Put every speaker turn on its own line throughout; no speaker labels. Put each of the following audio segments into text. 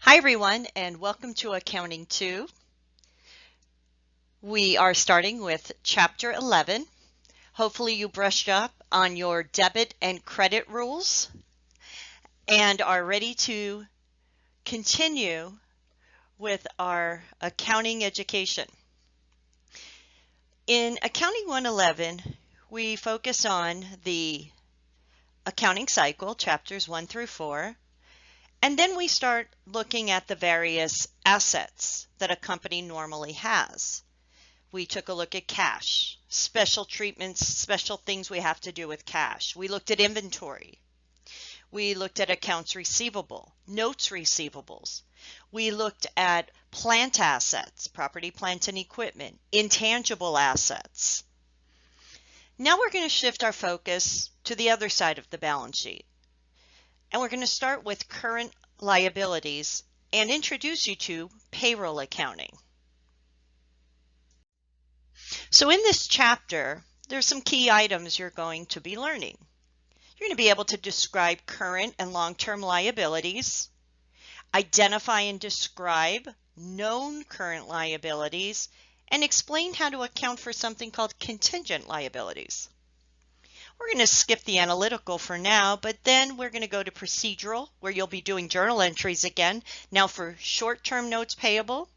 Hi everyone, and welcome to Accounting 2. We are starting with Chapter 11. Hopefully you brushed up on your debit and credit rules and are ready to continue with our accounting education. In Accounting 111, we focus on the accounting cycle, Chapters 1 through 4. And then we start looking at the various assets that a company normally has. We took a look at cash, special treatments, special things we have to do with cash. We looked at inventory. We looked at accounts receivable, notes receivables. We looked at plant assets, property, plant, and equipment, intangible assets. Now we're going to shift our focus to the other side of the balance sheet. And we're going to start with current liabilities and introduce you to payroll accounting. So in this chapter, there's some key items you're going to be learning. You're going to be able to describe current and long-term liabilities, identify and describe known current liabilities, and explain how to account for something called contingent liabilities. We're going to skip the analytical for now, but then we're going to go to procedural, where you'll be doing journal entries again. Now for short-term notes payable,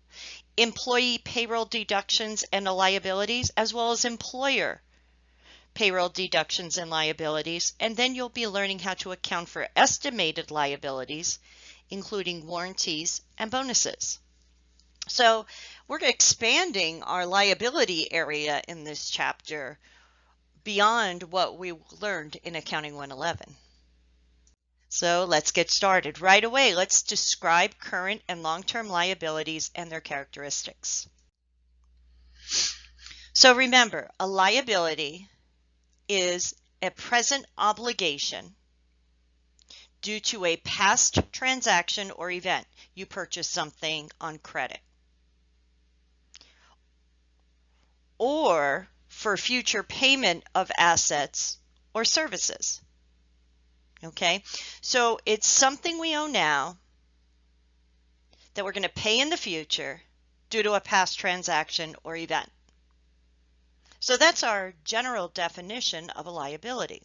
employee payroll deductions and liabilities, as well as employer payroll deductions and liabilities. And then you'll be learning how to account for estimated liabilities, including warranties and bonuses. So we're expanding our liability area in this chapter beyond what we learned in Accounting 111. So let's get started. Right away, let's describe current and long-term liabilities and their characteristics. So remember, a liability is a present obligation due to a past transaction or event. You purchase something on credit, or for future payment of assets or services. Okay, so it's something we owe now that we're going to pay in the future due to a past transaction or event. So that's our general definition of a liability.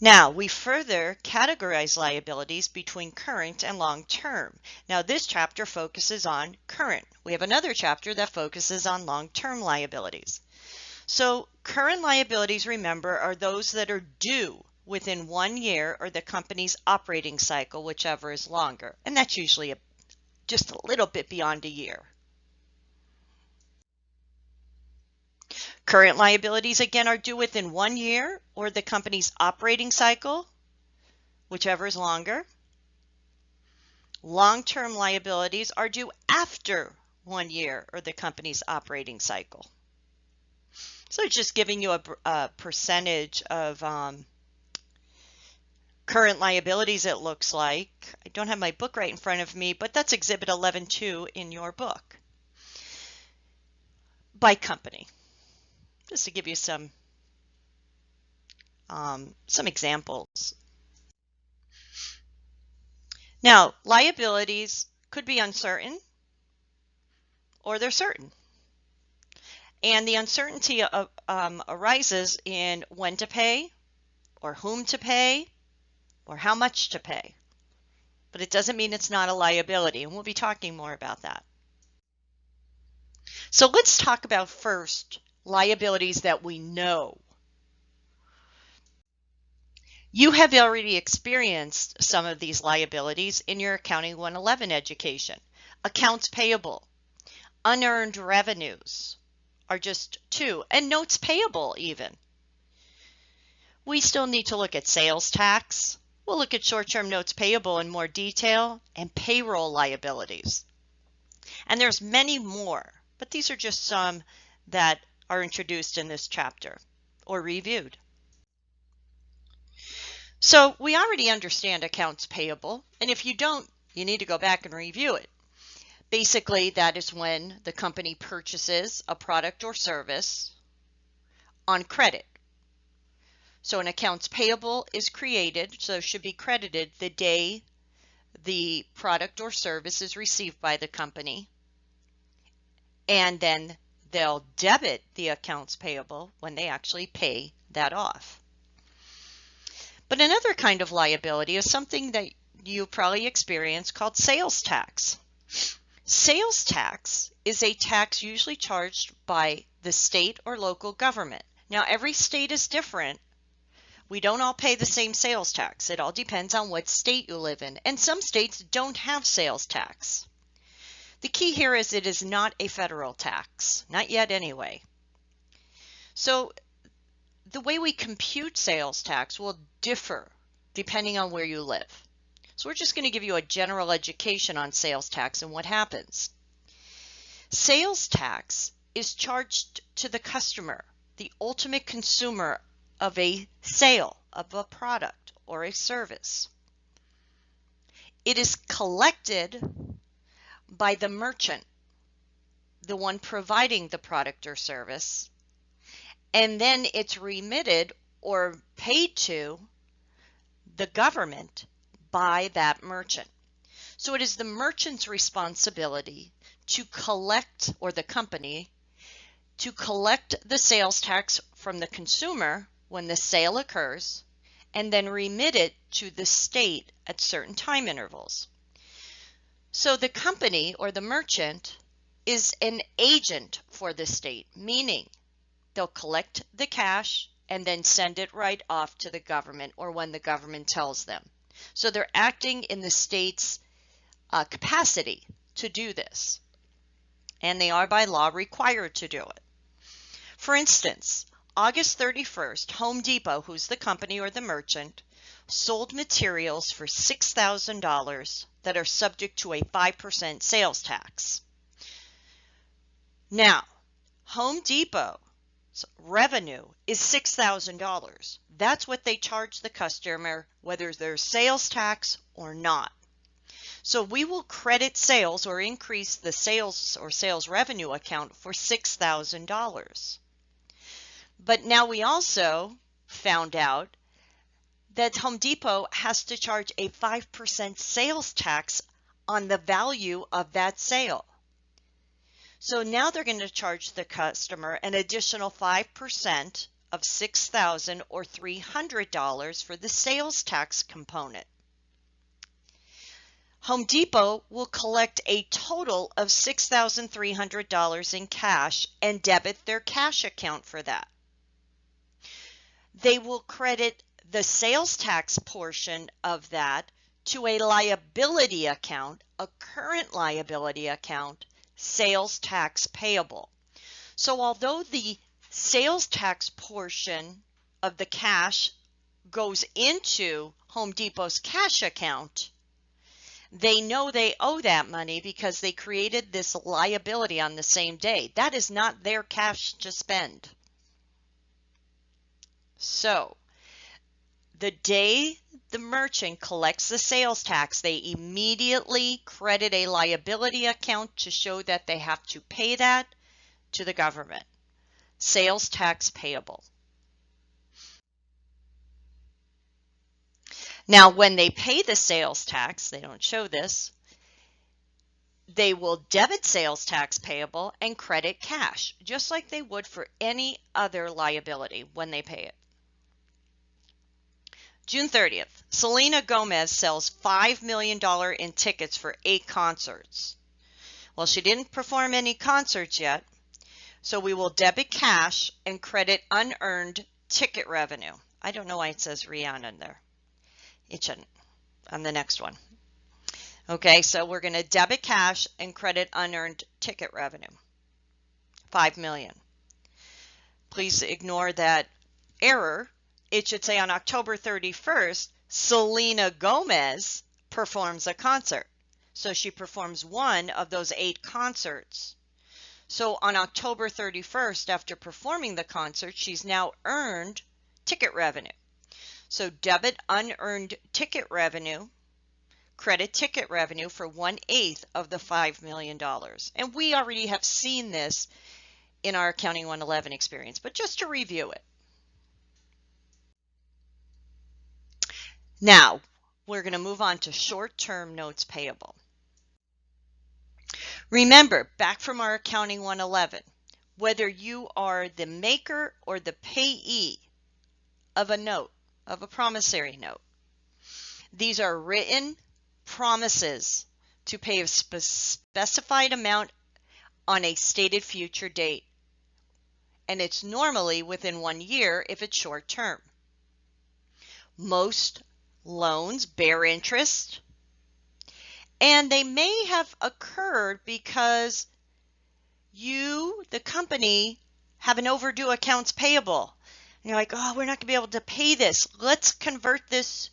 Now, we further categorize liabilities between current and long-term. Now, this chapter focuses on current. We have another chapter that focuses on long-term liabilities. So current liabilities, remember, are those that are due within 1 year or the company's operating cycle, whichever is longer. And that's usually just a little bit beyond a year. Current liabilities, again, are due within 1 year or the company's operating cycle, whichever is longer. Long-term liabilities are due after 1 year or the company's operating cycle. So it's just giving you a percentage of current liabilities, it looks like. I don't have my book right in front of me, but that's Exhibit 11.2 in your book. By company. Just to give you some examples. Now, liabilities could be uncertain or they're certain. And the uncertainty arises in when to pay, or whom to pay, or how much to pay. But it doesn't mean it's not a liability, and we'll be talking more about that. So let's talk about first liabilities that we know. You have already experienced some of these liabilities in your Accounting 111 education. Accounts payable, unearned revenues are just two, and notes payable even. We still need to look at sales tax. We'll look at short-term notes payable in more detail, and payroll liabilities. And there's many more, but these are just some that are introduced in this chapter or reviewed. So we already understand accounts payable, and if you don't, you need to go back and review it. Basically, that is when the company purchases a product or service on credit. So an accounts payable is created, so it should be credited the day the product or service is received by the company, and then they'll debit the accounts payable when they actually pay that off. But another kind of liability is something that you probably experience called sales tax. Sales tax is a tax usually charged by the state or local government. Now, every state is different. We don't all pay the same sales tax. It all depends on what state you live in, and some states don't have sales tax. The key here is it is not a federal tax, not yet anyway. So the way we compute sales tax will differ depending on where you live. So we're just going to give you a general education on sales tax and what happens. Sales tax is charged to the customer, the ultimate consumer of a sale of a product or a service. It is collected by the merchant, the one providing the product or service, and then it's remitted or paid to the government by that merchant. So it is the merchant's responsibility to collect, or the company, to collect the sales tax from the consumer when the sale occurs, and then remit it to the state at certain time intervals. So the company or the merchant is an agent for the state, meaning they'll collect the cash and then send it right off to the government or when the government tells them. So they're acting in the state's capacity to do this, and they are by law required to do it. For instance, August 31st, Home Depot, who's the company or the merchant, sold materials for $6,000 that are subject to a 5% sales tax. Now, Home Depot's revenue is $6,000. That's what they charge the customer, whether there's sales tax or not. So we will credit sales or increase the sales or sales revenue account for $6,000. But now we also found out that Home Depot has to charge a 5% sales tax on the value of that sale. So now they're going to charge the customer an additional 5% of $6,000 or $300 for the sales tax component. Home Depot will collect a total of $6,300 in cash and debit their cash account for that. They will credit the sales tax portion of that to a liability account, a current liability account, sales tax payable. So although the sales tax portion of the cash goes into Home Depot's cash account, they know they owe that money because they created this liability on the same day. That is not their cash to spend. So the day the merchant collects the sales tax, they immediately credit a liability account to show that they have to pay that to the government. Sales tax payable. Now, when they pay the sales tax, they don't show this, they will debit sales tax payable and credit cash, just like they would for any other liability when they pay it. June 30th, Selena Gomez sells $5 million in tickets for 8 concerts. Well, she didn't perform any concerts yet, so we will debit cash and credit unearned ticket revenue. I don't know why it says Rihanna in there. It shouldn't. On the next one. Okay, so we're going to debit cash and credit unearned ticket revenue. $5 million. Please ignore that error. It should say on October 31st, Selena Gomez performs a concert. So she performs one of those 8 concerts. So on October 31st, after performing the concert, she's now earned ticket revenue. So debit unearned ticket revenue, credit ticket revenue for 1/8 of the $5 million. And we already have seen this in our Accounting 111 experience, but just to review it. Now, we're going to move on to short-term notes payable. Remember, back from our Accounting 111, whether you are the maker or the payee of a note, of a promissory note, these are written promises to pay a specified amount on a stated future date. And it's normally within 1 year if it's short term. Most loans bear interest, and they may have occurred because you, the company, have an overdue accounts payable. And you're like, oh, we're not going to be able to pay this. Let's convert this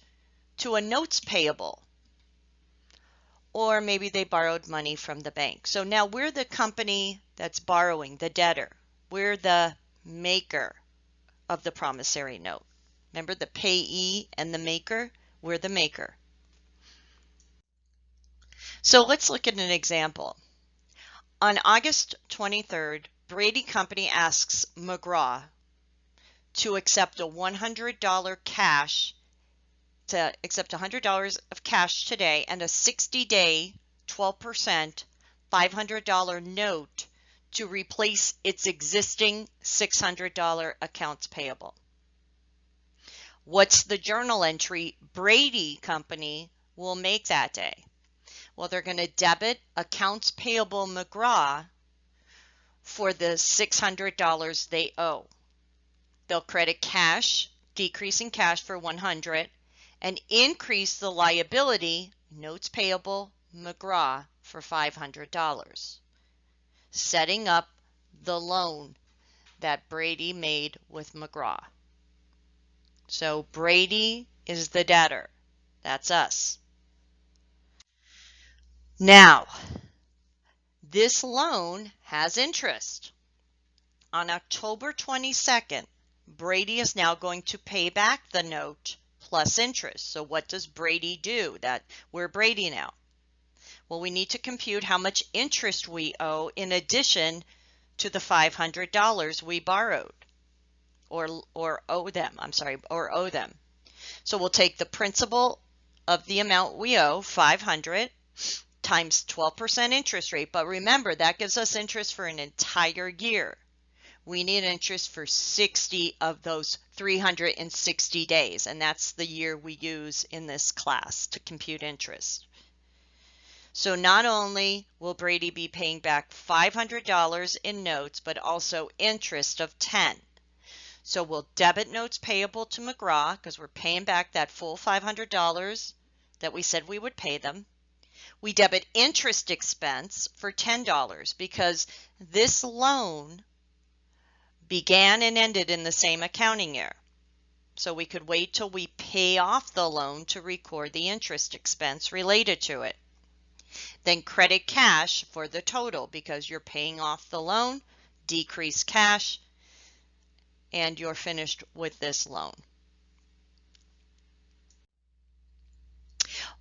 to a notes payable. Or maybe they borrowed money from the bank. So now we're the company that's borrowing, the debtor. We're the maker of the promissory note. Remember the payee and the maker? We're the maker. So let's look at an example. On August 23rd, Brady Company asks McGraw to accept a $100 of cash today and a 60-day 12% $500 note to replace its existing $600 accounts payable. What's the journal entry Brady Company will make that day? Well, they're going to debit accounts payable McGraw for the $600 they owe. They'll credit cash, decreasing cash for $100, and increase the liability, notes payable McGraw, for $500, setting up the loan that Brady made with McGraw. So Brady is the debtor. That's us. Now, this loan has interest. On October 22nd, Brady is now going to pay back the note plus interest. So what does Brady do? We're Brady now. Well, we need to compute how much interest we owe in addition to the $500 we borrowed or owe them. So we'll take the principal of the amount we owe, $500, times 12% interest rate. But remember, that gives us interest for an entire year. We need interest for 60 of those 360 days, and that's the year we use in this class to compute interest. So not only will Brady be paying back $500 in notes, but also interest of $10. So we'll debit notes payable to McGraw because we're paying back that full $500 that we said we would pay them. We debit interest expense for $10 because this loan began and ended in the same accounting year. So we could wait till we pay off the loan to record the interest expense related to it. Then credit cash for the total because you're paying off the loan, decrease cash, and you're finished with this loan.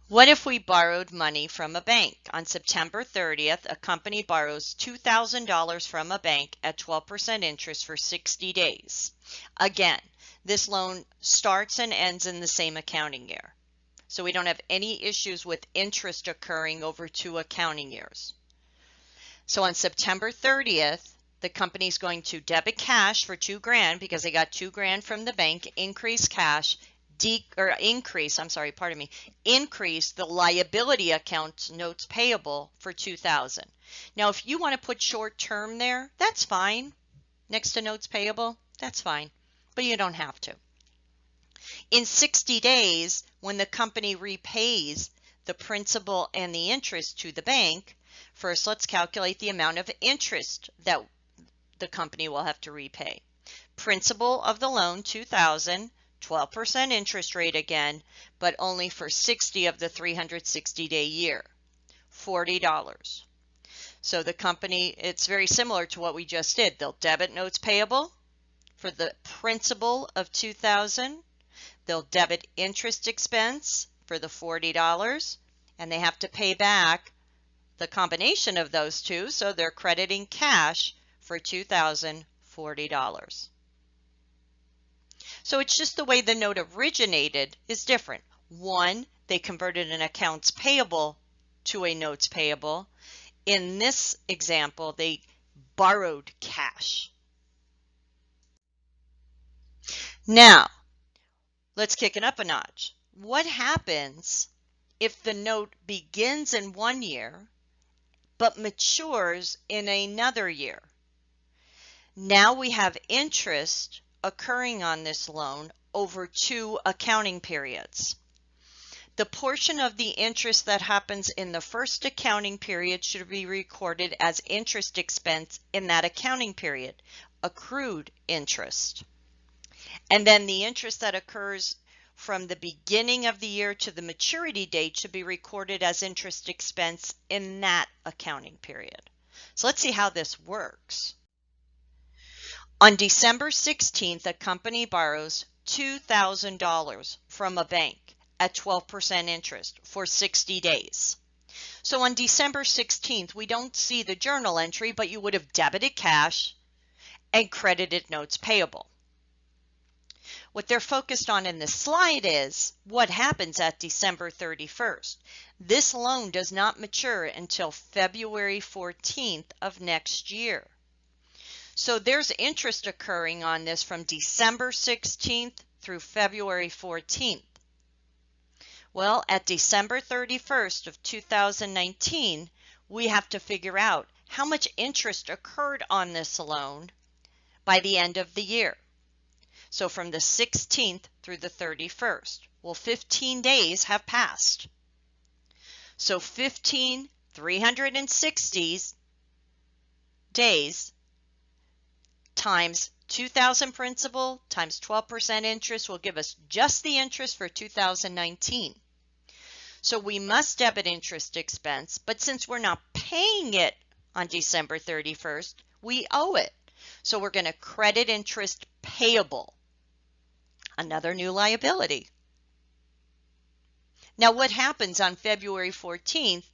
What if we borrowed money from a bank? On September 30th, a company borrows $2,000 from a bank at 12% interest for 60 days. Again, this loan starts and ends in the same accounting year. So we don't have any issues with interest occurring over 2 accounting years. So on September 30th, the company is going to debit cash for $2,000 because they got $2,000 from the bank, increase cash, increase the liability account notes payable for $2,000. Now, if you want to put short term there, that's fine. Next to notes payable, that's fine, but you don't have to. In 60 days, when the company repays the principal and the interest to the bank, first let's calculate the amount of interest that the company will have to repay. Principal of the loan, $2,000, 12% interest rate again, but only for 60 of the 360-day year, $40. So the company, it's very similar to what we just did. They'll debit notes payable for the principal of $2,000. They'll debit interest expense for the $40, and they have to pay back the combination of those two, so they're crediting cash for $2,040. So it's just the way the note originated is different. One they converted an accounts payable to a notes payable. In this example, they borrowed cash. Now, let's kick it up a notch. What happens if the note begins in one year but matures in another year? Now we have interest occurring on this loan over 2 accounting periods. The portion of the interest that happens in the first accounting period should be recorded as interest expense in that accounting period, accrued interest. And then the interest that occurs from the beginning of the year to the maturity date should be recorded as interest expense in that accounting period. So let's see how this works. On December 16th, a company borrows $2,000 from a bank at 12% interest for 60 days. So on December 16th, we don't see the journal entry, but you would have debited cash and credited notes payable. What they're focused on in this slide is what happens at December 31st. This loan does not mature until February 14th of next year. So there's interest occurring on this from December 16th through February 14th. Well, at December 31st of 2019, we have to figure out how much interest occurred on this loan by the end of the year. So from the 16th through the 31st, well, 15 days have passed. So 15 360 days times 2,000 principal times 12% interest will give us just the interest for 2019. So we must debit interest expense, but since we're not paying it on December 31st, we owe it. So we're going to credit interest payable. Another new liability. Now what happens on February 14th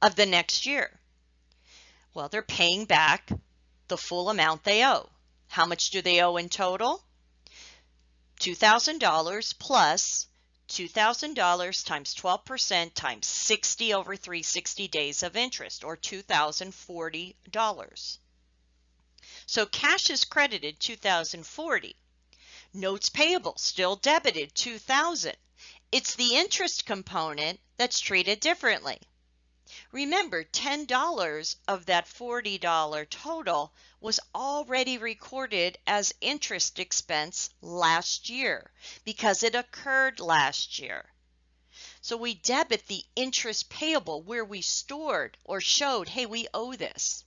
of the next year? Well, they're paying back the full amount they owe. How much do they owe in total? $2,000 plus $2,000 times 12% times 60 over 360 days of interest, or $2,040. So cash is credited $2,040. Notes payable still debited $2,000. It's the interest component that's treated differently. Remember, $10 of that $40 total was already recorded as interest expense last year because it occurred last year. So we debit the interest payable where we stored or showed, hey, we owe this.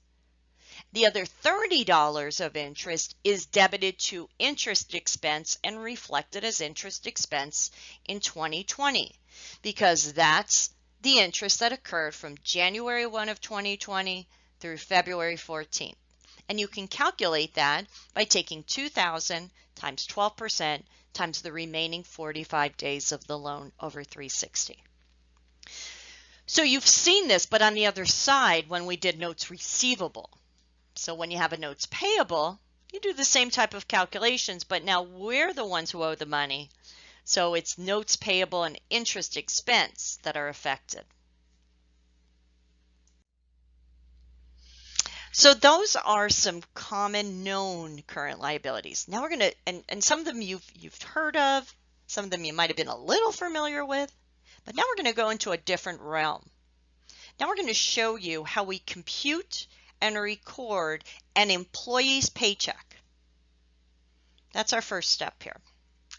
The other $30 of interest is debited to interest expense and reflected as interest expense in 2020 because that's the interest that occurred from January 1 of 2020 through February 14th. And you can calculate that by taking 2,000 times 12% times the remaining 45 days of the loan over 360. So you've seen this, but on the other side, when we did notes receivable. So when you have a notes payable, you do the same type of calculations, but now we're the ones who owe the money. So it's notes payable and interest expense that are affected. So those are some common known current liabilities. Now we're going to, and some of them you've heard of, some of them you might have been a little familiar with, but now we're going to go into a different realm. Now we're going to show you how we compute and record an employee's paycheck. That's our first step here.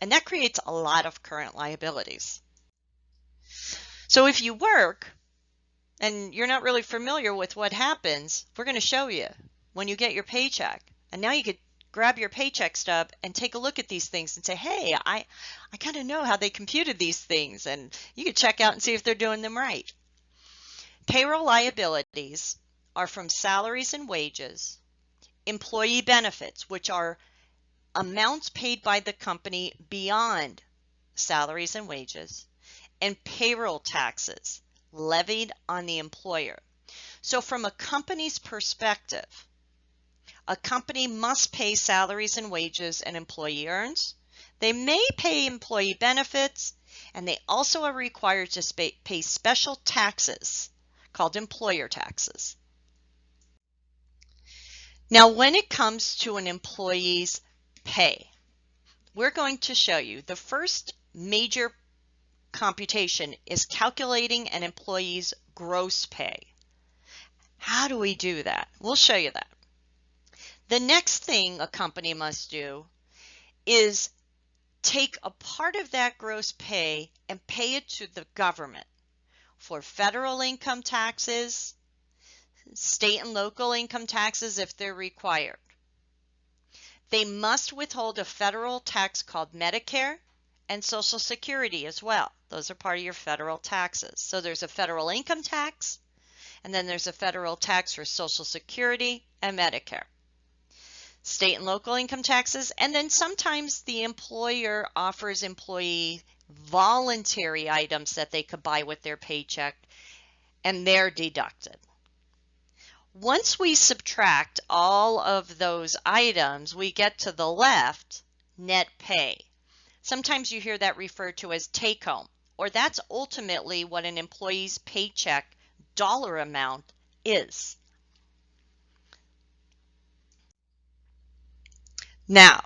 And that creates a lot of current liabilities. So if you work and you're not really familiar with what happens, we're going to show you when you get your paycheck. And now you could grab your paycheck stub and take a look at these things and say, hey, I kind of know how they computed these things. And you could check out and see if they're doing them right. Payroll liabilities are from salaries and wages, employee benefits, which are amounts paid by the company beyond salaries and wages, and payroll taxes levied on the employer. So from a company's perspective, a company must pay salaries and wages an employee earns. They may pay employee benefits, and they also are required to pay special taxes called employer taxes. Now, when it comes to an employee's pay, we're going to show you the first major computation is calculating an employee's gross pay. How do we do that? We'll show you that. The next thing a company must do is take a part of that gross pay and pay it to the government for federal income taxes, state and local income taxes if they're required. They must withhold a federal tax called Medicare and Social Security as well. Those are part of your federal taxes. So there's a federal income tax, and then there's a federal tax for Social Security and Medicare. State and local income taxes, and then sometimes the employer offers employee voluntary items that they could buy with their paycheck, and they're deducted. Once we subtract all of those items, we get to the left, net pay. Sometimes you hear that referred to as take home, or that's ultimately what an employee's paycheck dollar amount is. Now,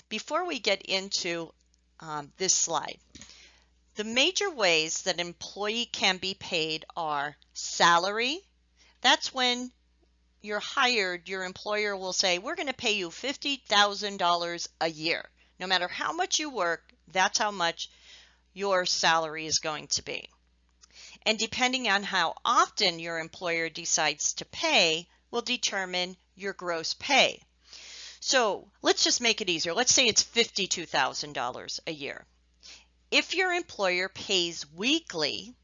before we get into this slide, the major ways that an employee can be paid are salary. That's when you're hired, your employer will say, we're going to pay you $50,000 a year. No matter how much you work, that's how much your salary is going to be. And depending on how often your employer decides to pay will determine your gross pay. So let's just make it easier. Let's say it's $52,000 a year. If your employer pays weekly,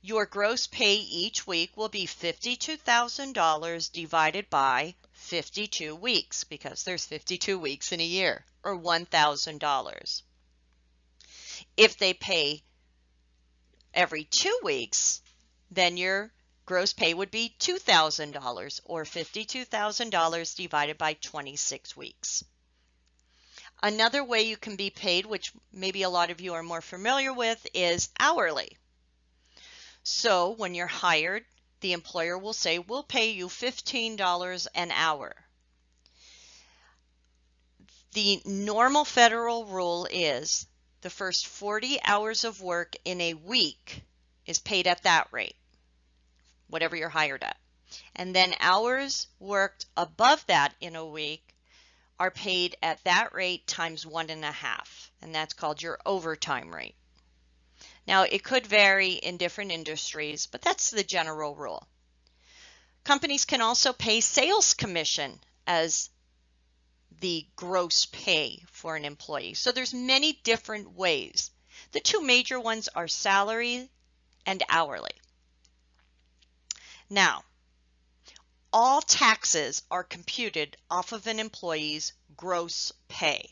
your gross pay each week will be $52,000 divided by 52 weeks, because there's 52 weeks in a year, or $1,000. If they pay every 2 weeks, then your gross pay would be $2,000, or $52,000 divided by 26 weeks. Another way you can be paid, which maybe a lot of you are more familiar with, is hourly. So when you're hired, the employer will say, we'll pay you $15 an hour. The normal federal rule is the first 40 hours of work in a week is paid at that rate, whatever you're hired at. And then hours worked above that in a week are paid at that rate times 1.5, and that's called your overtime rate. Now, it could vary in different industries, but that's the general rule. Companies can also pay sales commission as the gross pay for an employee. So there's many different ways. The two major ones are salary and hourly. Now, all taxes are computed off of an employee's gross pay.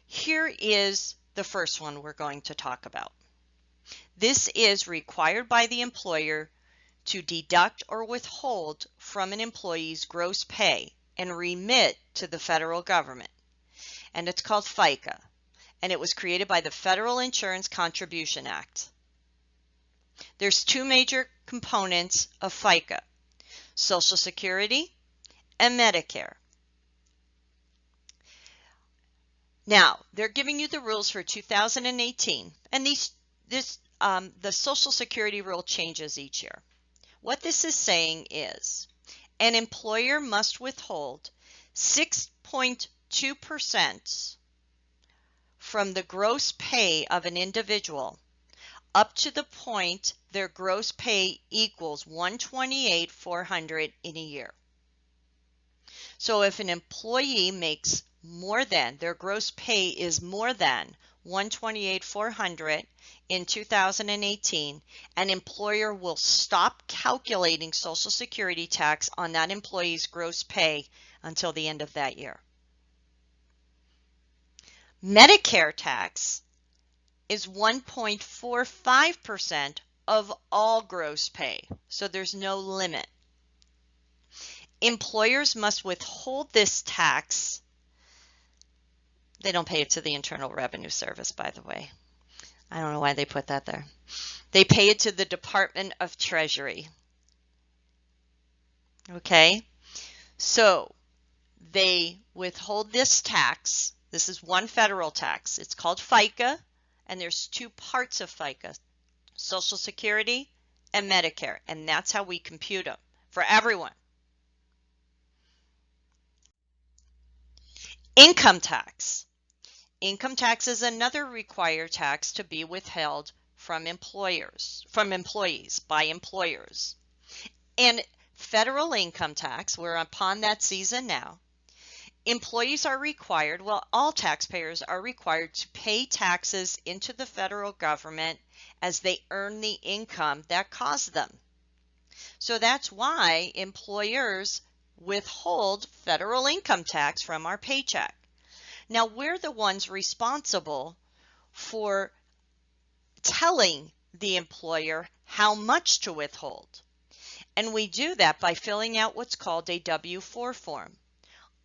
Here is the first one we're going to talk about. This is required by the employer to deduct or withhold from an employee's gross pay and remit to the federal government. And it's called FICA. And it was created by the Federal Insurance Contribution Act. There's two major components of FICA: Social Security and Medicare. Now, they're giving you the rules for 2018, and the Social Security rule changes each year. What this is saying is an employer must withhold 6.2% from the gross pay of an individual up to the point their gross pay equals $128,400 in a year. So if an employee makes more than, their gross pay is more than $128,400 in 2018, an employer will stop calculating Social Security tax on that employee's gross pay until the end of that year. Medicare tax is 1.45% of all gross pay, so there's no limit. Employers must withhold this tax They don't pay it to the Internal Revenue Service, by the way. I don't know why they put that there. They pay it to the Department of Treasury. Okay, so they withhold this tax. This is one federal tax. It's called FICA, and there's two parts of FICA, Social Security and Medicare, and that's how we compute them for everyone. Income tax. Income tax is another required tax to be withheld from employees, by employers. And federal income tax, we're upon that season now. Employees are required, well, all taxpayers are required to pay taxes into the federal government as they earn the income that caused them. So that's why employers withhold federal income tax from our paycheck. Now, we're the ones responsible for telling the employer how much to withhold. And we do that by filling out what's called a W-4 form.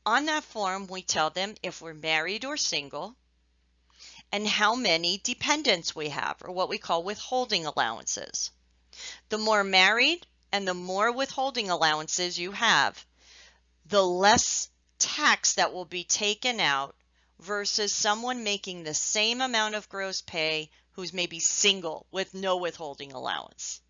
On that form, we tell them if we're married or single and how many dependents we have, or what we call withholding allowances. The more married and the more withholding allowances you have, the less tax that will be taken out versus someone making the same amount of gross pay who's maybe single with no withholding allowance.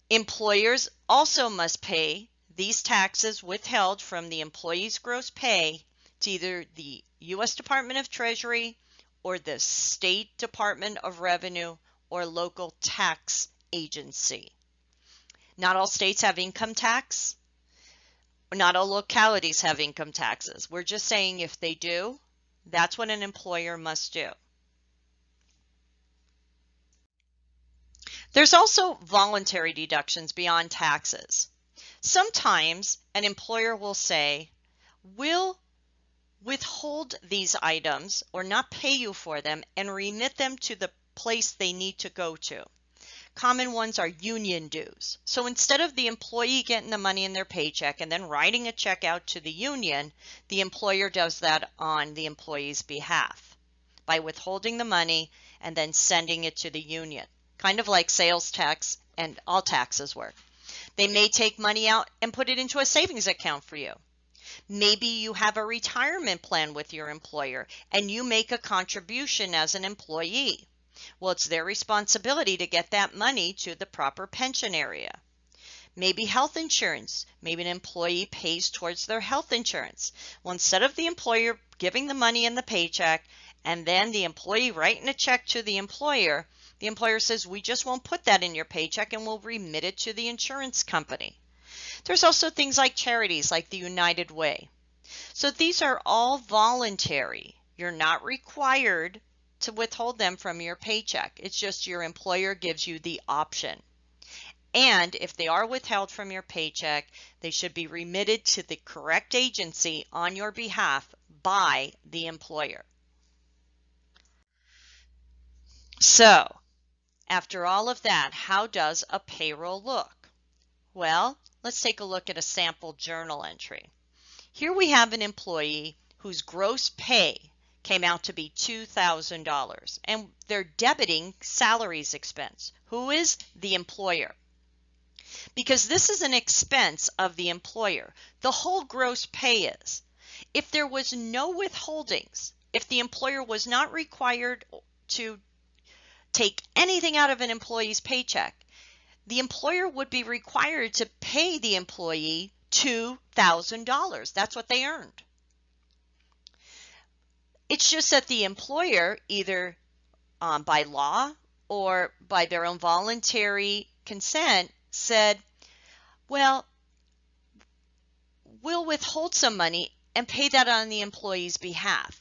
Employers also must pay these taxes withheld from the employee's gross pay to either the U.S. Department of Treasury or the State Department of Revenue or local tax agency. Not all states have income tax. Not all localities have income taxes. We're just saying if they do, that's what an employer must do. There's also voluntary deductions beyond taxes. Sometimes an employer will say, we'll withhold these items or not pay you for them and remit them to the place they need to go to. Common ones are union dues. So instead of the employee getting the money in their paycheck and then writing a check out to the union, the employer does that on the employee's behalf by withholding the money and then sending it to the union. Kind of like sales tax and all taxes work. They may take money out and put it into a savings account for you. Maybe you have a retirement plan with your employer and you make a contribution as an employee. Well, it's their responsibility to get that money to the proper pension area. Maybe health insurance. Maybe an employee pays towards their health insurance. Well, instead of the employer giving the money in the paycheck and then the employee writing a check to the employer says, we just won't put that in your paycheck and we'll remit it to the insurance company. There's also things like charities like the United Way. So these are all voluntary. You're not required to withhold them from your paycheck. It's just your employer gives you the option. And if they are withheld from your paycheck, they should be remitted to the correct agency on your behalf by the employer. So, after all of that, how does a payroll look? Well, let's take a look at a sample journal entry. Here we have an employee whose gross pay came out to be $2,000, and they're debiting salaries expense. Who is the employer? Because this is an expense of the employer. The whole gross pay is. If there was no withholdings, if the employer was not required to take anything out of an employee's paycheck, the employer would be required to pay the employee $2,000. That's what they earned. It's just that the employer, either by law or by their own voluntary consent, said, well, we'll withhold some money and pay that on the employee's behalf.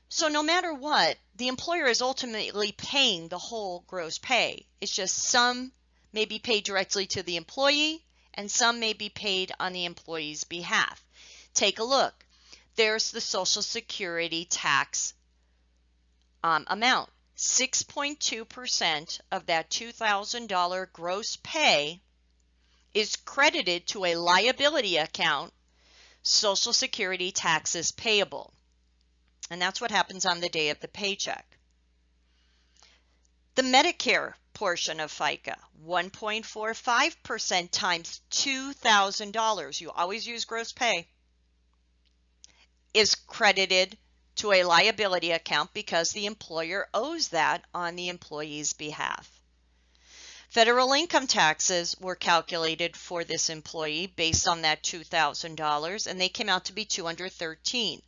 So no matter what, the employer is ultimately paying the whole gross pay. It's just some may be paid directly to the employee and some may be paid on the employee's behalf. Take a look. There's the Social Security tax amount. 6.2% of that $2,000 gross pay is credited to a liability account Social Security taxes payable. And that's what happens on the day of the paycheck. The Medicare portion of FICA, 1.45% times $2,000, you always use gross pay, is credited to a liability account because the employer owes that on the employee's behalf. Federal income taxes were calculated for this employee based on that $2,000, and they came out to be $213.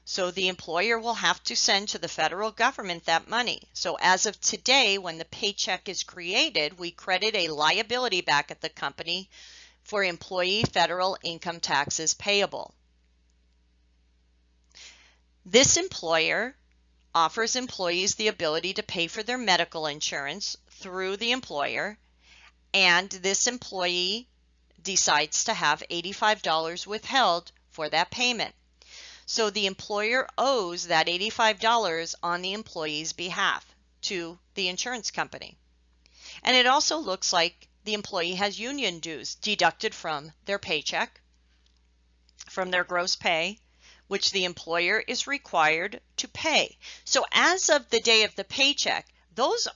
So the employer will have to send to the federal government that money. So as of today, when the paycheck is created, we credit a liability back at the company for employee federal income taxes payable. This employer offers employees the ability to pay for their medical insurance through the employer, and this employee decides to have $85 withheld for that payment. So the employer owes that $85 on the employee's behalf to the insurance company. And it also looks like the employee has union dues deducted from their paycheck, from their gross pay, which the employer is required to pay. So as of the day of the paycheck, those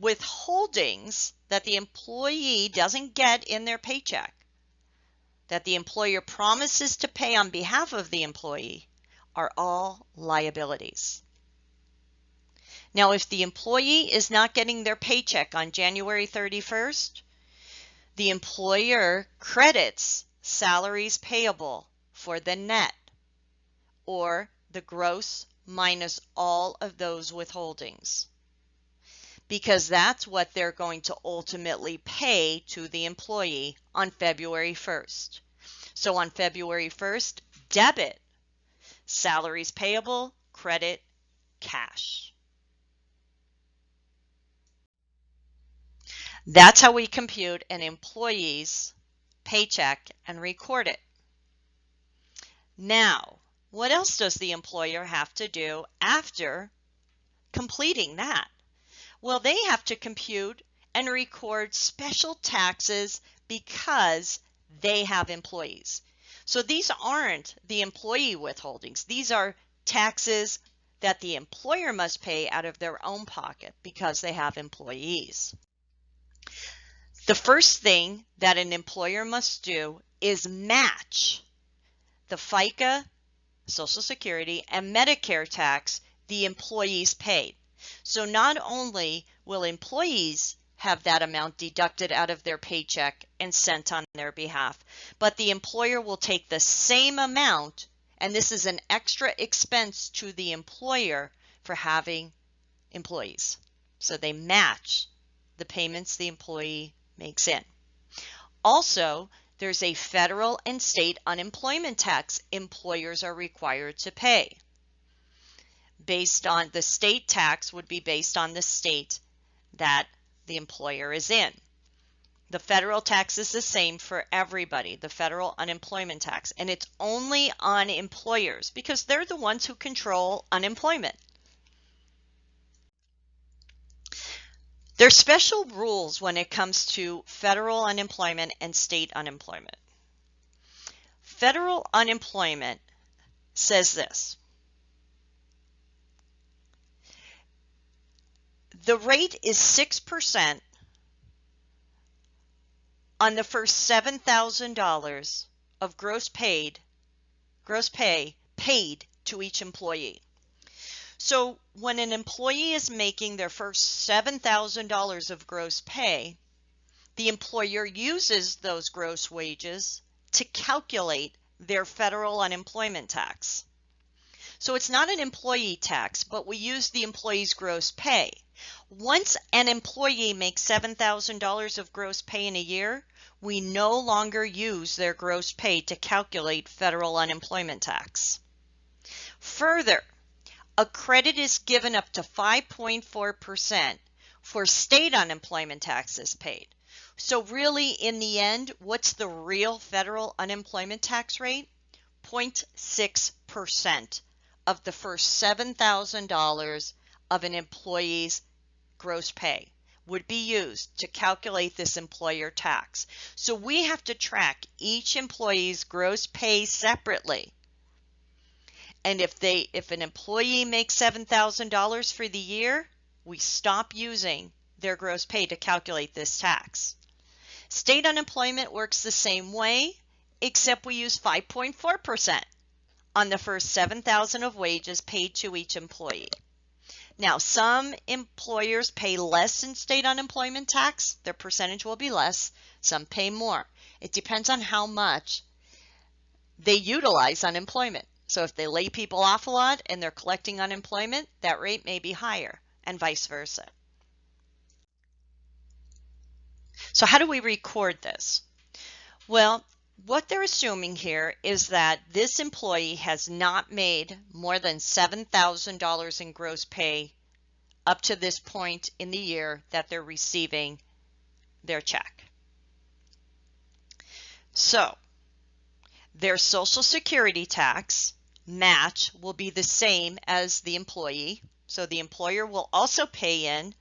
withholdings that the employee doesn't get in their paycheck, that the employer promises to pay on behalf of the employee, are all liabilities. Now, if the employee is not getting their paycheck on January 31st, the employer credits salaries payable for the net, or the gross minus all of those withholdings, because that's what they're going to ultimately pay to the employee on February 1st. So on February 1st, debit salaries payable, credit cash. That's how we compute an employee's paycheck and record it. Now, what else does the employer have to do after completing that? Well, they have to compute and record special taxes because they have employees. So these aren't the employee withholdings. These are taxes that the employer must pay out of their own pocket because they have employees. The first thing that an employer must do is match the FICA, Social Security, and Medicare tax the employees paid. So not only will employees have that amount deducted out of their paycheck and sent on their behalf, but the employer will take the same amount, and this is an extra expense to the employer for having employees. So they match the payments the employee makes in. Also, there's a federal and state unemployment tax employers are required to pay. Based on the state tax would be based on the state that the employer is in. The federal tax is the same for everybody, the federal unemployment tax, and it's only on employers because they're the ones who control unemployment. There's special rules when it comes to federal unemployment and state unemployment. Federal unemployment says this: the rate is 6% on the first $7,000 of gross pay paid to each employee. So when an employee is making their first $7,000 of gross pay, the employer uses those gross wages to calculate their federal unemployment tax. So it's not an employee tax, but we use the employee's gross pay. Once an employee makes $7,000 of gross pay in a year, we no longer use their gross pay to calculate federal unemployment tax. Further, a credit is given up to 5.4% for state unemployment taxes paid. So really, in the end, what's the real federal unemployment tax rate? 0.6% of the first $7,000 of an employee's gross pay. would be used to calculate this employer tax. So we have to track each employee's gross pay separately. And if an employee makes $7,000 for the year, we stop using their gross pay to calculate this tax. State unemployment works the same way, except we use 5.4% on the first $7,000 of wages paid to each employee. Now, some employers pay less in state unemployment tax. Their percentage will be less. Some pay more. It depends on how much they utilize unemployment. So if they lay people off a lot and they're collecting unemployment, that rate may be higher, and vice versa. So how do we record this? Well, what they're assuming here is that this employee has not made more than $7,000 in gross pay up to this point in the year that they're receiving their check. So their Social Security tax match will be the same as the employee. So the employer will also pay in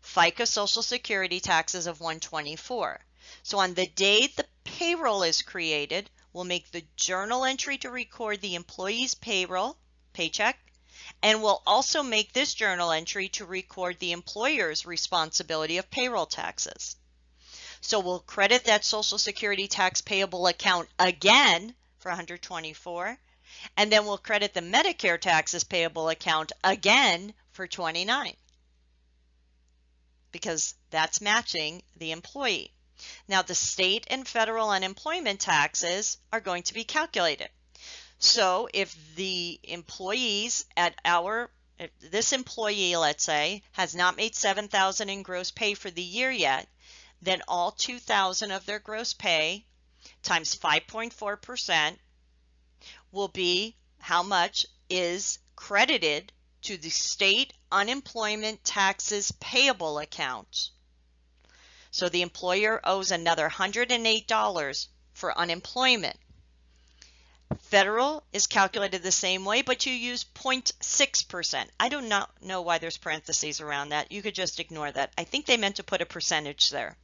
FICA Social Security taxes of $124. So on the day the payroll is created, we'll make the journal entry to record the employee's paycheck, and we'll also make this journal entry to record the employer's responsibility of payroll taxes. So we'll credit that Social Security tax payable account again for $124, and then we'll credit the Medicare taxes payable account again for $29, because that's matching the employee. Now, the state and federal unemployment taxes are going to be calculated. So if the employees if this employee, let's say, has not made $7,000 in gross pay for the year yet, then all $2,000 of their gross pay times 5.4% will be how much is credited to the state unemployment taxes payable account. So the employer owes another $108 for unemployment. Federal is calculated the same way, but you use 0.6%. I do not know why there's parentheses around that. You could just ignore that. I think they meant to put a percentage there.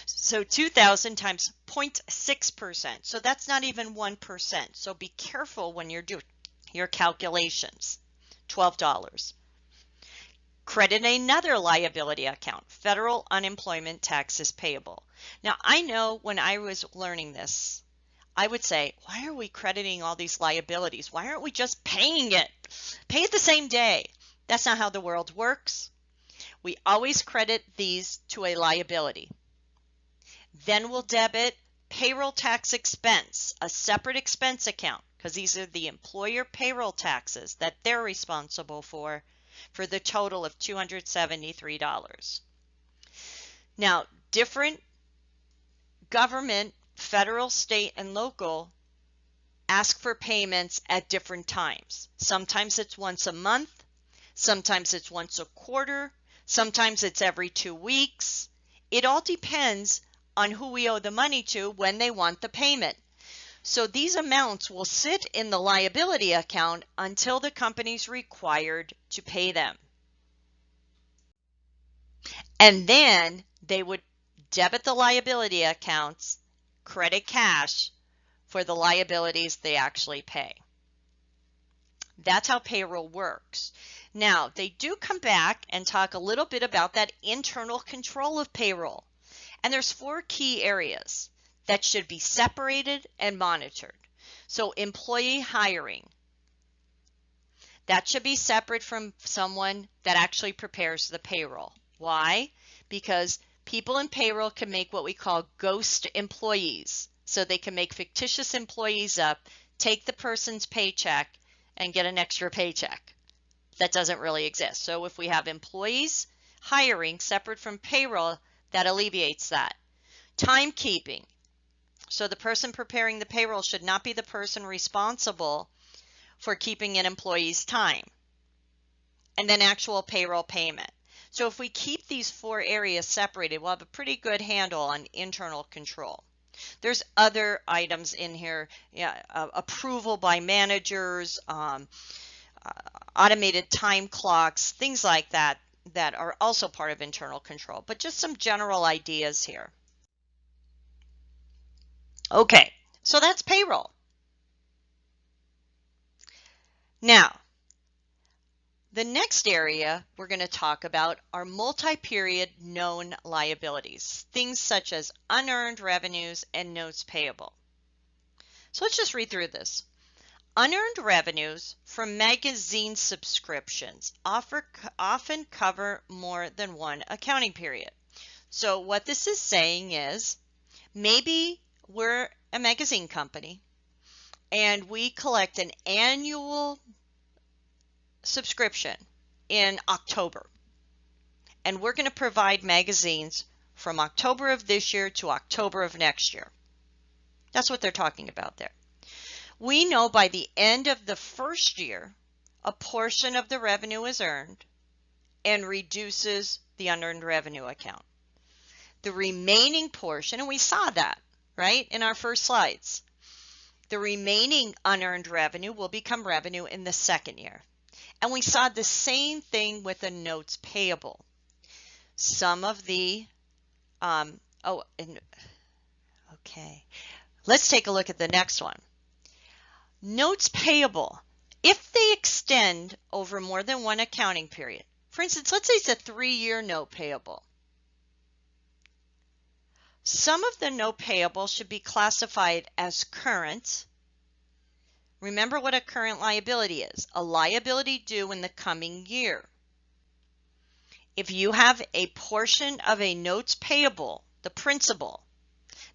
So 2,000 times 0.6%. So that's not even 1%. So be careful when you're doing your calculations. $12. Credit another liability account, federal unemployment taxes payable. Now, I know when I was learning this, I would say, why are we crediting all these liabilities? Why aren't we just paying it? Pay it the same day. That's not how the world works. We always credit these to a liability. Then we'll debit payroll tax expense, a separate expense account, because these are the employer payroll taxes that they're responsible for the total of $273. Now, different government, federal, state, and local ask for payments at different times. Sometimes it's once a month, sometimes it's once a quarter, sometimes it's every 2 weeks. It all depends on who we owe the money to when they want the payment. So these amounts will sit in the liability account until the company's required to pay them. And then they would debit the liability accounts, credit cash for the liabilities they actually pay. That's how payroll works. Now, they do come back and talk a little bit about that internal control of payroll. And there's 4 key areas that should be separated and monitored. So employee hiring, that should be separate from someone that actually prepares the payroll. Why? Because people in payroll can make what we call ghost employees. So they can make fictitious employees up, take the person's paycheck, and get an extra paycheck. That doesn't really exist. So if we have employees hiring separate from payroll, that alleviates that. Timekeeping. So the person preparing the payroll should not be the person responsible for keeping an employee's time. And then actual payroll payment. So if we keep these 4 areas separated, we'll have a pretty good handle on internal control. There's other items in here, approval by managers, automated time clocks, things like that. that are also part of internal control, but just some general ideas here. Okay, so that's payroll. Now, the next area we're going to talk about are multi-period known liabilities, things such as unearned revenues and notes payable. So let's just read through this. Unearned revenues from magazine subscriptions often cover more than one accounting period. So what this is saying is maybe we're a magazine company and we collect an annual subscription in October, and we're going to provide magazines from October of this year to October of next year. That's what they're talking about there. We know by the end of the first year, a portion of the revenue is earned and reduces the unearned revenue account. The remaining portion, and we saw that, right, in our first slides, the remaining unearned revenue will become revenue in the second year. And we saw the same thing with the notes payable. Some of the, okay, let's take a look at the next one. Notes payable, if they extend over more than one accounting period. For instance, let's say it's a 3-year note payable. Some of the note payable should be classified as current. Remember what a current liability is, a liability due in the coming year. If you have a portion of a notes payable, the principal,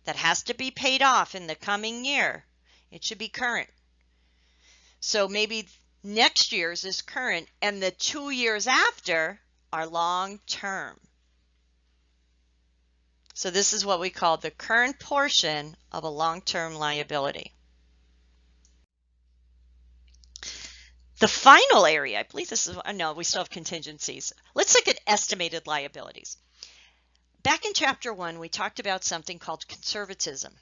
that has to be paid off in the coming year, it should be current. So maybe next year's is current and the 2 years after are long term. So this is what we call the current portion of a long-term liability. The final area, I believe this is, no, we still have contingencies. Let's look at estimated liabilities. Back in chapter 1, we talked about something called conservatism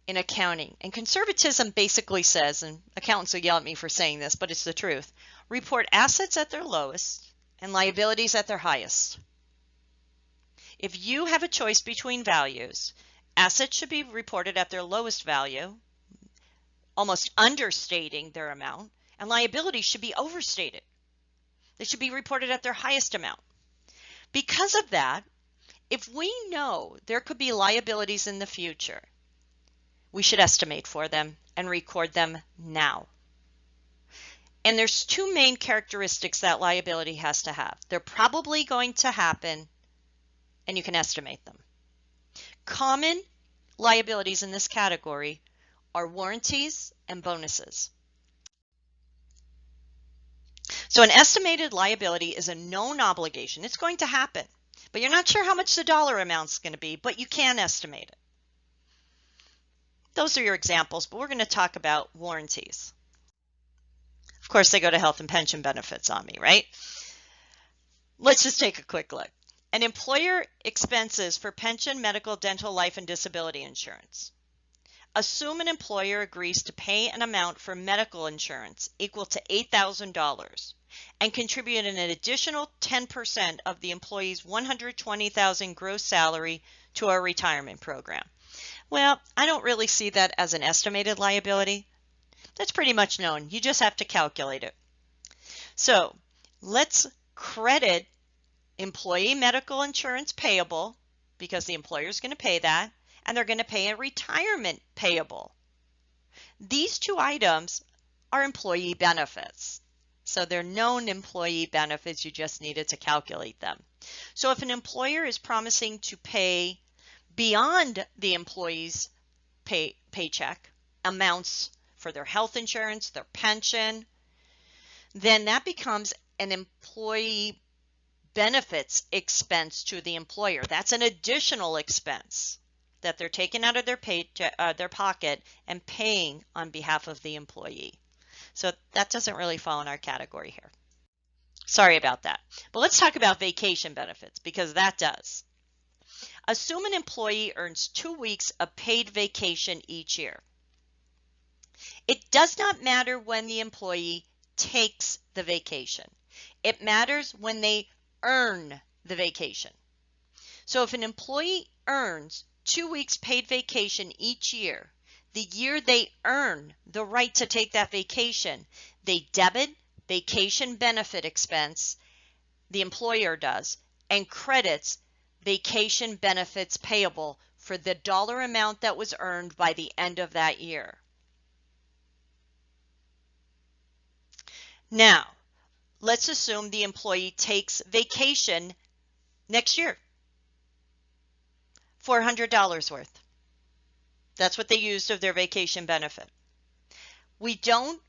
in accounting. And conservatism basically says, and accountants will yell at me for saying this, but it's the truth, report assets at their lowest and liabilities at their highest. If you have a choice between values, assets should be reported at their lowest value, almost understating their amount, and liabilities should be overstated. They should be reported at their highest amount. Because of that, if we know there could be liabilities in the future, we should estimate for them and record them now. And there's 2 main characteristics that liability has to have. They're probably going to happen, and you can estimate them. Common liabilities in this category are warranties and bonuses. So an estimated liability is a known obligation. It's going to happen, but you're not sure how much the dollar amount is going to be, but you can estimate it. Those are your examples, but we're going to talk about warranties. Of course, they go to health and pension benefits on me, right? Let's just take a quick look. An employer expenses for pension, medical, dental, life, and disability insurance. Assume an employer agrees to pay an amount for medical insurance equal to $8,000 and contribute an additional 10% of the employee's $120,000 gross salary to a retirement program. Well, I don't really see that as an estimated liability. That's pretty much known. You just have to calculate it. So let's credit employee medical insurance payable because the employer is going to pay that, and they're going to pay a retirement payable. These 2 items are employee benefits. So they're known employee benefits, you just needed to calculate them. So if an employer is promising to pay beyond the employee's paycheck amounts for their health insurance, their pension, then that becomes an employee benefits expense to the employer. That's an additional expense that they're taking out of their pocket and paying on behalf of the employee. So that doesn't really fall in our category here. Sorry about that. But let's talk about vacation benefits because that does. Assume an employee earns 2 weeks of paid vacation each year. It does not matter when the employee takes the vacation. It matters when they earn the vacation. So if an employee earns 2 weeks paid vacation each year, the year they earn the right to take that vacation, they debit vacation benefit expense, the employer does, and credits vacation benefits payable for the dollar amount that was earned by the end of that year. Now, let's assume the employee takes vacation next year, $400 worth. That's what they used of their vacation benefit. We don't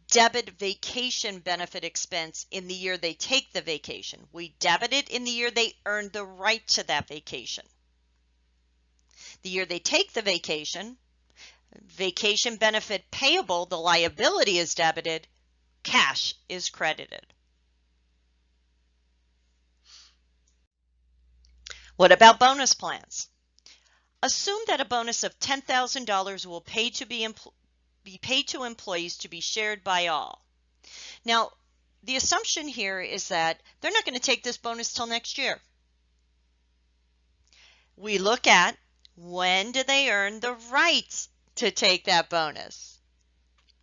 debit vacation benefit expense in the year they take the vacation. We debit it in the year they earn the right to that vacation. The year they take the vacation benefit payable, the liability is debited, cash is credited. What about bonus plans? Assume that a bonus of $10,000 will be paid to employees to be shared by all. Now, the assumption here is that they're not going to take this bonus till next year. We look at when do they earn the right to take that bonus?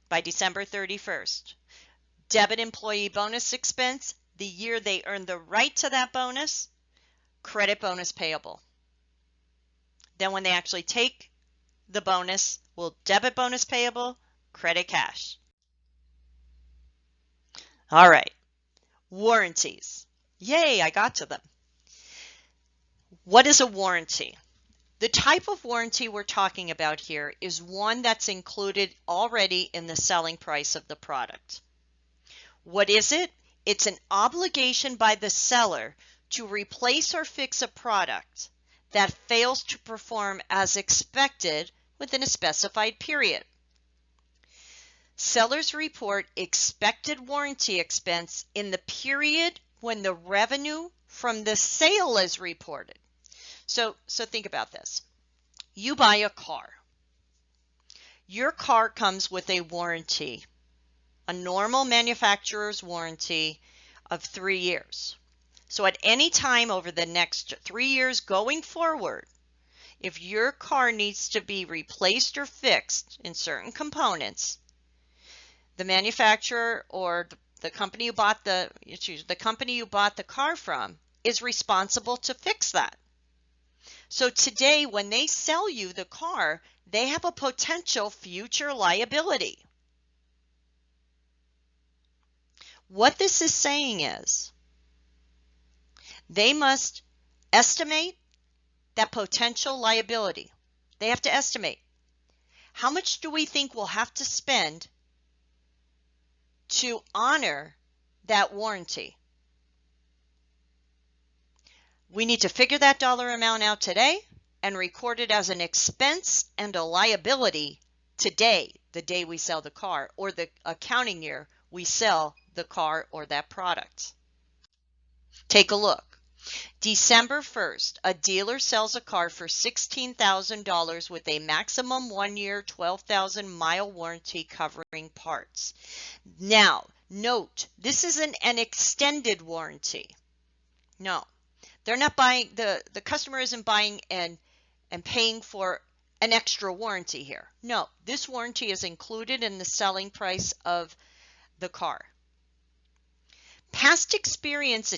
By December 31st. Debit employee bonus expense, the year they earn the right to that bonus, credit bonus payable. Then when they actually take the bonus, we'll debit bonus payable, credit cash. All right, warranties. Yay, I got to them. What is a warranty? The type of warranty we're talking about here is one that's included already in the selling price of the product. What is it? It's an obligation by the seller to replace or fix a product that fails to perform as expected within a specified period. Sellers report expected warranty expense in the period when the revenue from the sale is reported. So think about this. You buy a car. Your car comes with a warranty, a normal manufacturer's warranty of 3 years. So at any time over the next 3 years going forward, if your car needs to be replaced or fixed in certain components, the manufacturer or the company you bought the car from is responsible to fix that. So today, when they sell you the car, they have a potential future liability. What this is saying is they must estimate that potential liability. They have to estimate how much do we think we'll have to spend to honor that warranty. We need to figure that dollar amount out today and record it as an expense and a liability today, the day we sell the car, or the accounting year we sell the car or that product. Take a look. December 1st, a dealer sells a car for $16,000 with a maximum 1-year, 12,000 mile warranty covering parts. Now, note, this isn't an extended warranty. No, they're not buying, the customer isn't buying and paying for an extra warranty here. No, this warranty is included in the selling price of the car. Past experience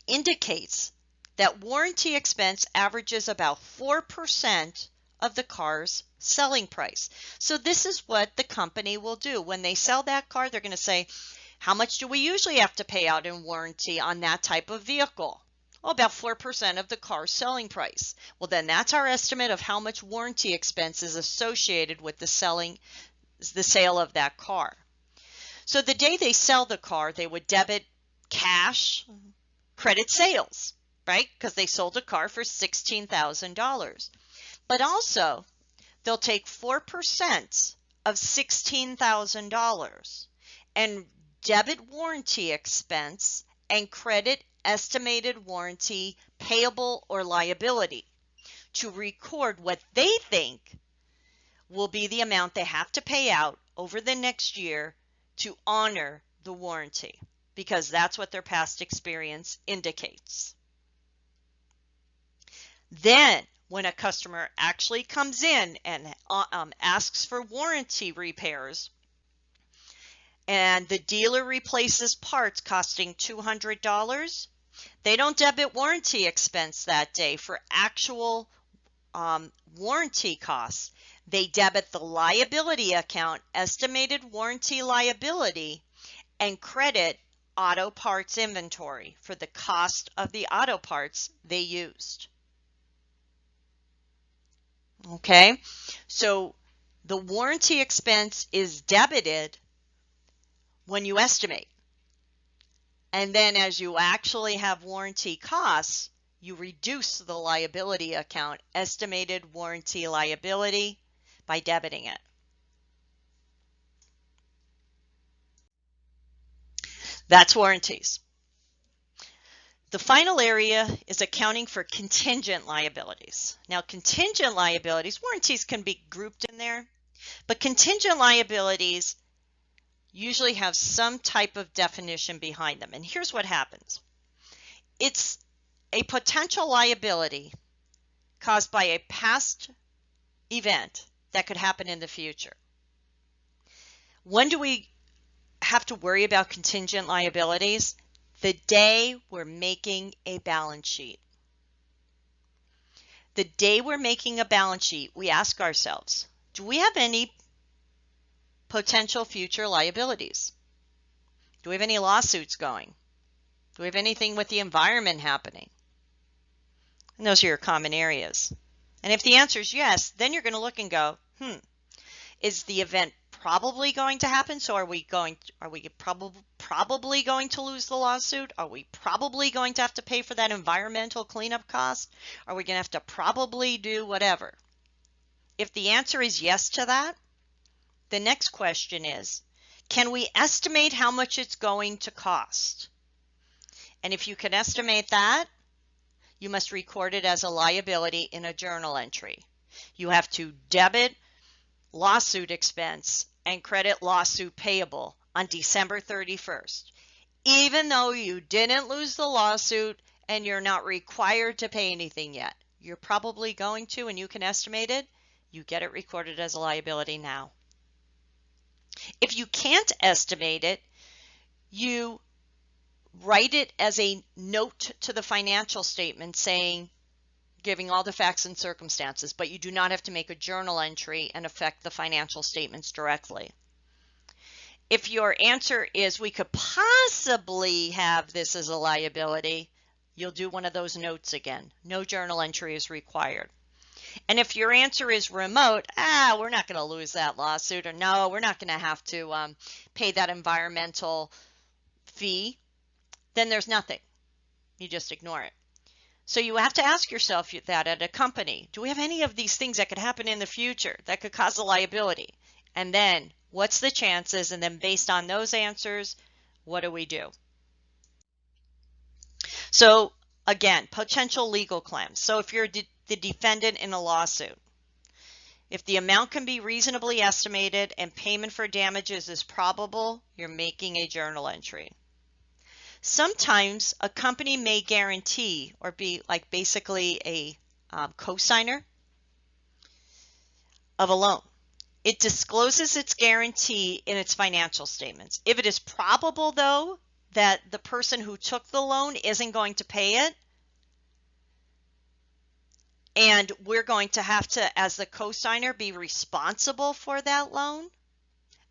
indicates that warranty expense averages about 4% of the car's selling price. So this is what the company will do. When they sell that car, they're going to say, how much do we usually have to pay out in warranty on that type of vehicle? Oh, about 4% of the car's selling price. Well, then that's our estimate of how much warranty expense is associated with the sale of that car. So the day they sell the car, they would debit cash, credit sales, right? Because they sold a car for $16,000. But also, they'll take 4% of $16,000 and debit warranty expense and credit estimated warranty payable or liability to record what they think will be the amount they have to pay out over the next year to honor the warranty. because that's what their past experience indicates. Then, when a customer actually comes in and asks for warranty repairs, and the dealer replaces parts costing $200, they don't debit warranty expense that day for actual warranty costs. They debit the liability account, estimated warranty liability, and credit auto parts inventory for the cost of the auto parts they used. Okay, so the warranty expense is debited when you estimate. And then as you actually have warranty costs, you reduce the liability account, estimated warranty liability, by debiting it. That's warranties. The final area is accounting for contingent liabilities. Now, contingent liabilities, warranties can be grouped in there, but contingent liabilities usually have some type of definition behind them. And here's what happens. It's a potential liability caused by a past event that could happen in the future. When do we have to worry about contingent liabilities? The day we're making a balance sheet. The day we're making a balance sheet, we ask ourselves, do we have any potential future liabilities? Do we have any lawsuits going? Do we have anything with the environment happening? And those are your common areas. And if the answer is yes, then you're going to look and go, is the event probably going to happen? So are we probably going to lose the lawsuit? Are we probably going to have to pay for that environmental cleanup cost? Are we going to have to probably do whatever? If the answer is yes to that, the next question is, can we estimate how much it's going to cost? And if you can estimate that, you must record it as a liability in a journal entry. You have to debit lawsuit expense and credit lawsuit payable on December 31st. Even though you didn't lose the lawsuit and you're not required to pay anything yet, you're probably going to, and you can estimate it, you get it recorded as a liability now. If you can't estimate it, you write it as a note to the financial statement saying, giving all the facts and circumstances, but you do not have to make a journal entry and affect the financial statements directly. If your answer is we could possibly have this as a liability, you'll do one of those notes again. No journal entry is required. And if your answer is remote, we're not going to lose that lawsuit, or no, we're not going to have to pay that environmental fee, then there's nothing. You just ignore it. So you have to ask yourself that at a company. Do we have any of these things that could happen in the future that could cause a liability? And then what's the chances? And then based on those answers, what do we do? So again, potential legal claims. So if you're the defendant in a lawsuit, if the amount can be reasonably estimated and payment for damages is probable, you're making a journal entry. Sometimes a company may guarantee or be like basically a co-signer of a loan. It discloses its guarantee in its financial statements. If it is probable, though, that the person who took the loan isn't going to pay it, and we're going to have to, as the co-signer, be responsible for that loan,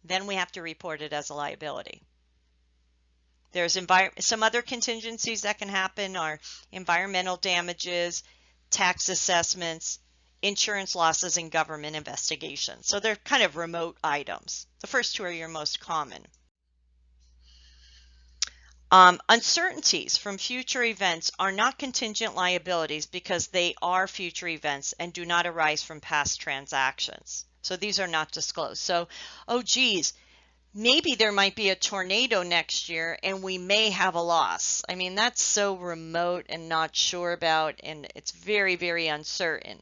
then we have to report it as a liability. There's some other contingencies that can happen are environmental damages, tax assessments, insurance losses, and government investigations. So they're kind of remote items. The first two are your most common. Uncertainties from future events are not contingent liabilities because they are future events and do not arise from past transactions. So these are not disclosed. So, oh geez, maybe there might be a tornado next year and we may have a loss. I mean, that's so remote and not sure about, and it's very, very uncertain.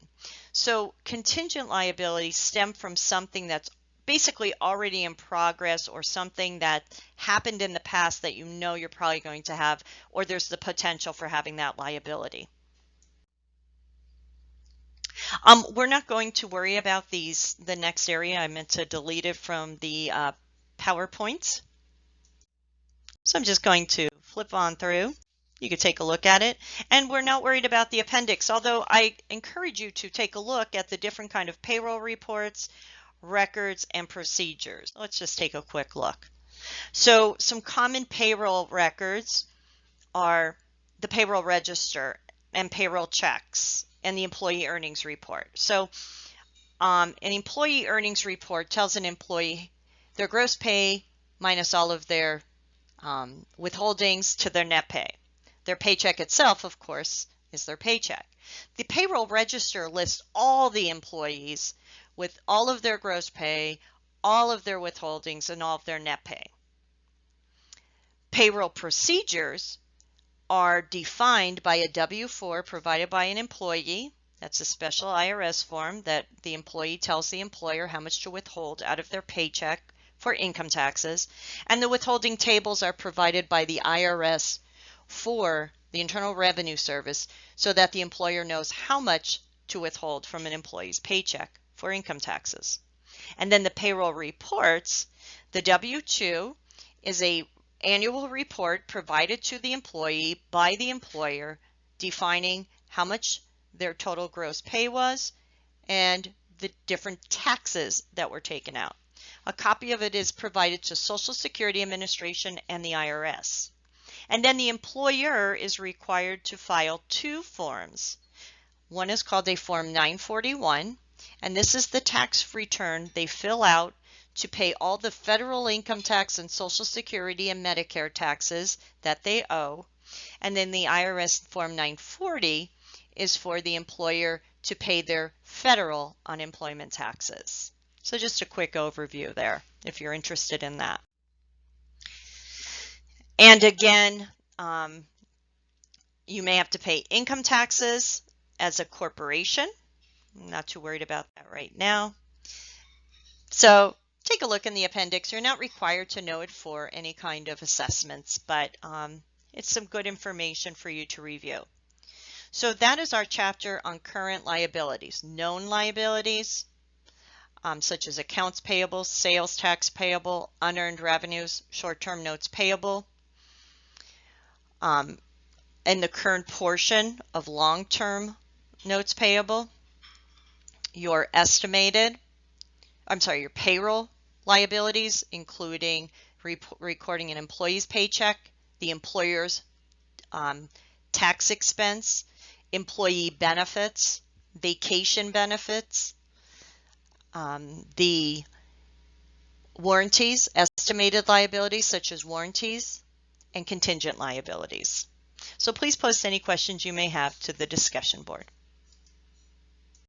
So contingent liabilities stem from something that's basically already in progress or something that happened in the past that you know you're probably going to have, or there's the potential for having that liability. We're not going to worry about the next area. I meant to delete it from the PowerPoint. So I'm just going to flip on through. You could take a look at it. And we're not worried about the appendix, although I encourage you to take a look at the different kind of payroll reports, records, and procedures. Let's just take a quick look. So some common payroll records are the payroll register and payroll checks and the employee earnings report. So an employee earnings report tells an employee their gross pay minus all of their withholdings to their net pay. Their paycheck itself, of course, is their paycheck. The payroll register lists all the employees with all of their gross pay, all of their withholdings, and all of their net pay. Payroll procedures are defined by a W-4 provided by an employee. That's a special IRS form that the employee tells the employer how much to withhold out of their paycheck for income taxes. And the withholding tables are provided by the IRS for the Internal Revenue Service so that the employer knows how much to withhold from an employee's paycheck for income taxes. And then the payroll reports, the W-2 is a annual report provided to the employee by the employer defining how much their total gross pay was and the different taxes that were taken out. A copy of it is provided to Social Security Administration and the IRS. And then the employer is required to file two forms. One is called a Form 941, and this is the tax return they fill out to pay all the federal income tax and Social Security and Medicare taxes that they owe. And then the IRS Form 940 is for the employer to pay their federal unemployment taxes. So just a quick overview there if you're interested in that. And again, you may have to pay income taxes as a corporation. I'm not too worried about that right now. So take a look in the appendix. You're not required to know it for any kind of assessments, but it's some good information for you to review. So that is our chapter on current liabilities. Known liabilities, such as accounts payable, sales tax payable, unearned revenues, short-term notes payable. And the current portion of long-term notes payable, your payroll liabilities, including recording an employee's paycheck, the employer's tax expense, employee benefits, vacation benefits, the warranties, estimated liabilities such as warranties, and contingent liabilities. So please post any questions you may have to the discussion board.